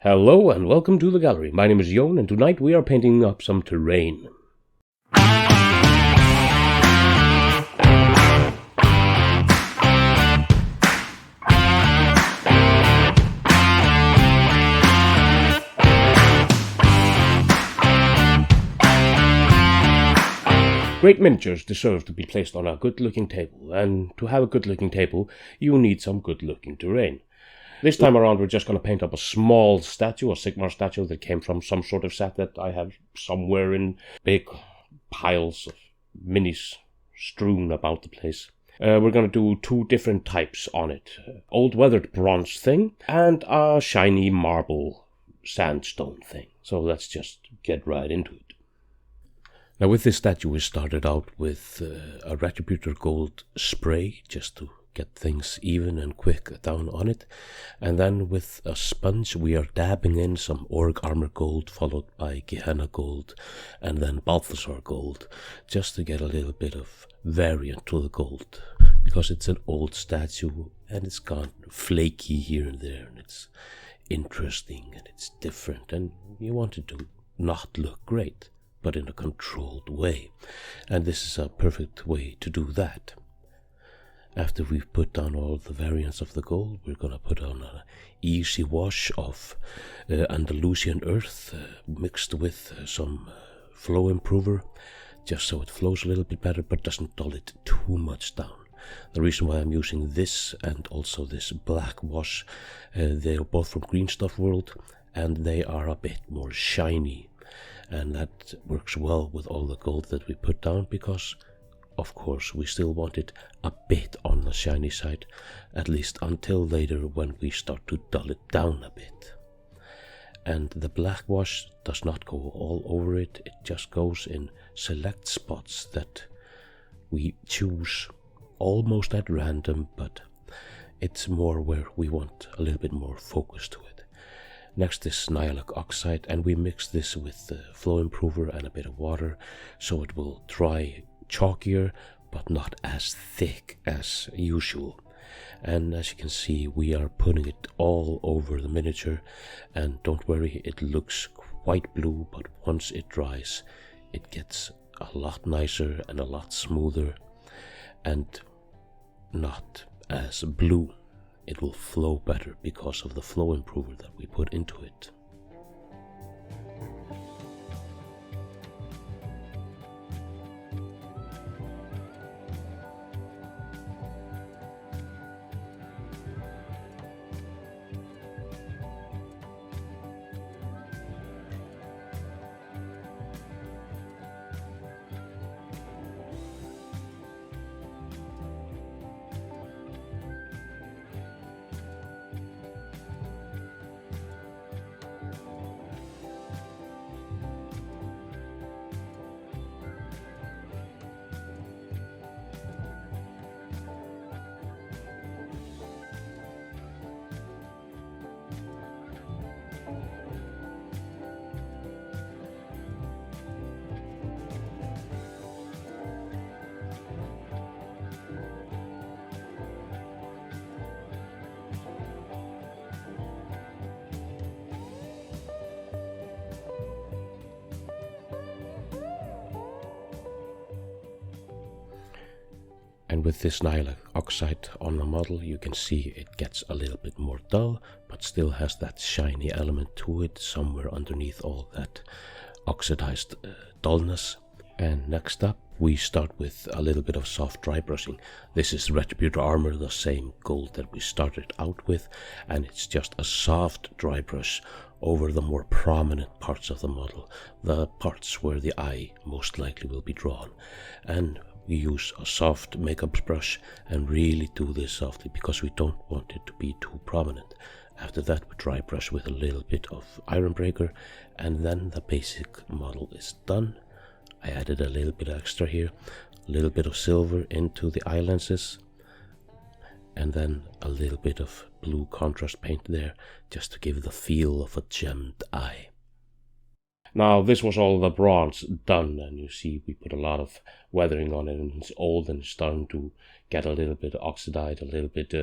Hello and welcome to the gallery. My name is Jon and tonight we are painting up some terrain. Great miniatures deserve to be placed on a good-looking table, and to have a good-looking table, you need some good-looking terrain. This time around, we're just going to paint up a small statue, a Sigmar statue that came from some sort of set that I have somewhere in big piles of minis strewn about the place. We're going to do two different types on it. Old weathered bronze thing and a shiny marble sandstone thing. So let's just get right into it. Now with this statue we started out with a Retributor gold spray just to get things even and quick down on it, and then with a sponge we are dabbing in some Org Armor gold followed by Gehenna gold and then Balthasar gold just to get a little bit of variant to the gold, because it's an old statue and it's gone flaky here and there and it's interesting and it's different and you want it to not look great, but in a controlled way, and this is a perfect way to do that. After we've put down all the variants of the gold, we're going to put on an easy wash of Andalusian earth mixed with some flow improver, just so it flows a little bit better but doesn't dull it too much down. The reason why I'm using this and also this black wash, they are both from Green Stuff World and they are a bit more shiny. And that works well with all the gold that we put down because, of course, we still want it a bit on the shiny side, at least until later when we start to dull it down a bit. And the black wash does not go all over it, it just goes in select spots that we choose almost at random, but it's more where we want a little bit more focus to it. Next is Nihilic Oxide, and we mix this with the flow improver and a bit of water so it will dry chalkier but not as thick as usual. And as you can see, we are putting it all over the miniature, and don't worry, it looks quite blue, but once it dries it gets a lot nicer and a lot smoother and not as blue. It will flow better because of the flow improver that we put into it. And with this Nihilic Oxide on the model, you can see it gets a little bit more dull, but still has that shiny element to it somewhere underneath all that oxidized dullness. And next up, we start with a little bit of soft dry brushing. This is Retributor Armor, the same gold that we started out with, and it's just a soft dry brush over the more prominent parts of the model, the parts where the eye most likely will be drawn. And we use a soft makeup brush and really do this softly because we don't want it to be too prominent. After that we dry brush with a little bit of Iron Breaker, and then the basic model is done. I added a little bit extra here, a little bit of silver into the eye lenses, and then a little bit of blue contrast paint there just to give the feel of a gemmed eye. Now this was all the bronze done, and you see we put a lot of weathering on it, and it's old and it's starting to get a little bit oxidized, a little bit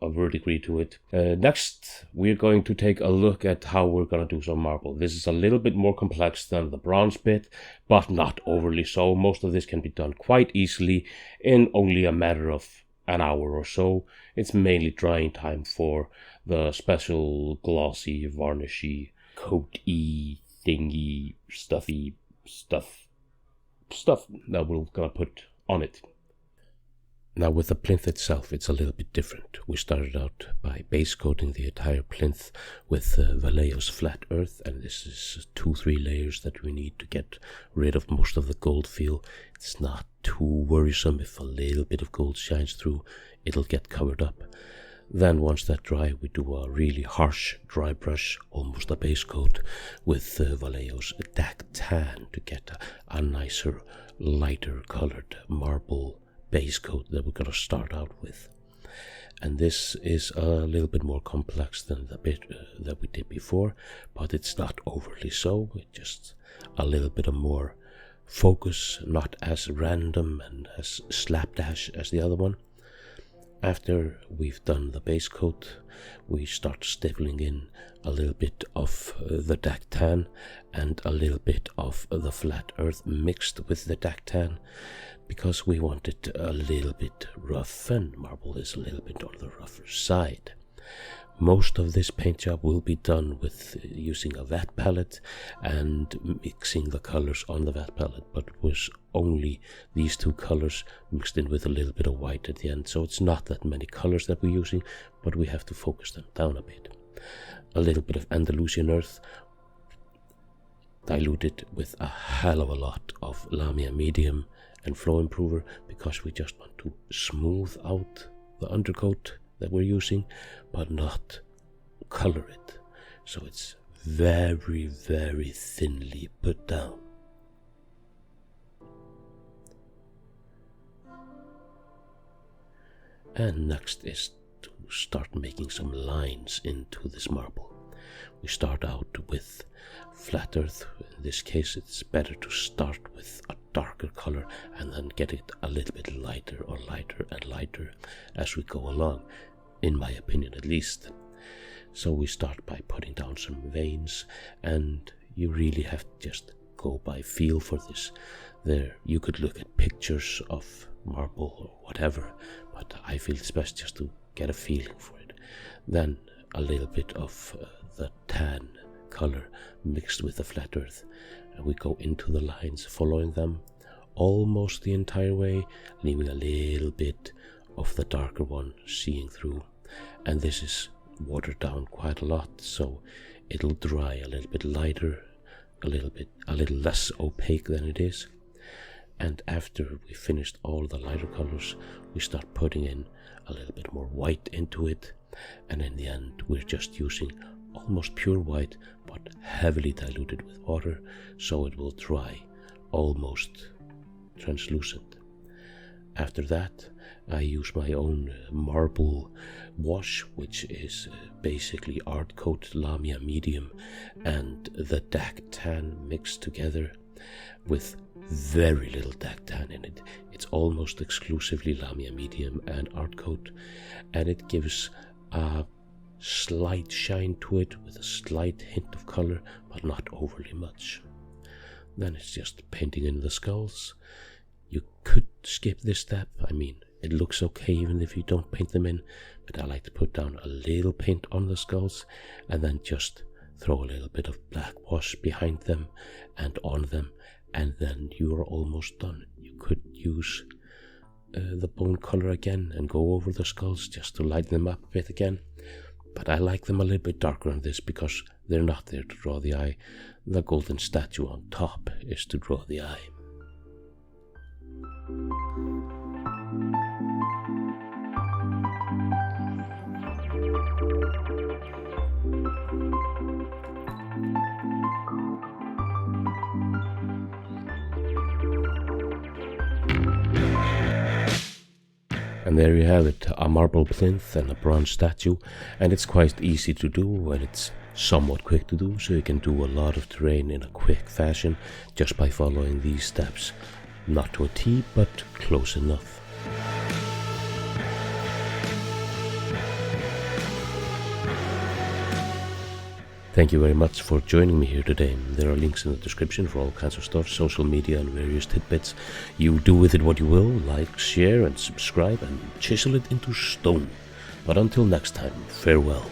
a verdigris to it. Next, we're going to take a look at how we're going to do some marble. This is a little bit more complex than the bronze bit, but not overly so. Most of this can be done quite easily in only a matter of an hour or so. It's mainly drying time for the special glossy, varnishy, coat-y, thingy, stuffy stuff that we're gonna put on it. Now with the plinth itself, it's a little bit different. We started out by base coating the entire plinth with Vallejo's flat earth, and this is 2-3 layers that we need to get rid of most of the gold feel. It's not too worrisome if a little bit of gold shines through, it'll get covered up. Then once that's dry, we do a really harsh dry brush, almost a base coat, with Vallejo's dark tan to get a nicer, lighter colored marble base coat that we're going to start out with. And this is a little bit more complex than the bit that we did before, but it's not overly so. It's just a little bit of more focus, not as random and as slapdash as the other one. After we've done the base coat, we start stippling in a little bit of the dark tan and a little bit of the flat earth mixed with the dark tan, because we want it a little bit rough, and marble is a little bit on the rougher side. Most of this paint job will be done with using a vat palette and mixing the colors on the vat palette, but with only these 2 colors mixed in with a little bit of white at the end. So it's not that many colors that we're using, but we have to focus them down a bit. A little bit of Andalusian earth, diluted with a hell of a lot of Lamia medium and flow improver, because we just want to smooth out the undercoat that we're using, but not color it. So it's very, very thinly put down. And next is to start making some lines into this marble. We start out with flat earth. In this case, it's better to start with a darker color and then get it a little bit lighter or lighter and lighter as we go along, in my opinion at least. So we start by putting down some veins, and you really have to just go by feel for this. There, you could look at pictures of marble or whatever, but I feel it's best just to get a feeling for it. Then a little bit of the tan color mixed with the flat earth, and we go into the lines, following them almost the entire way, leaving a little bit of the darker one seeing through. And this is watered down quite a lot, so it'll dry a little bit lighter, a little less opaque than it is. And after we finished all the lighter colors, we start putting in a little bit more white into it, and in the end we're just using almost pure white but heavily diluted with water, so it will dry almost translucent. After that, I use my own marble wash, which is basically art coat Lamia medium and the dark tan mixed together with very little dark tan in it. It's almost exclusively Lamia medium and art coat, and it gives a slight shine to it with a slight hint of color, but not overly much. Then it's just painting in the skulls. You could skip this step. I mean, it looks okay even if you don't paint them in, but I like to put down a little paint on the skulls and then just throw a little bit of black wash behind them and on them, and then you are almost done. You could use the bone color again and go over the skulls just to lighten them up a bit again, but I like them a little bit darker on this because they're not there to draw the eye. The golden statue on top is to draw the eye. And there you have it, a marble plinth and a bronze statue, and it's quite easy to do, and it's somewhat quick to do, so you can do a lot of terrain in a quick fashion just by following these steps. Not to a T, but close enough. Thank you very much for joining me here today. There are links in the description for all kinds of stuff, social media and various tidbits. You do with it what you will, like, share and subscribe and chisel it into stone. But until next time, farewell.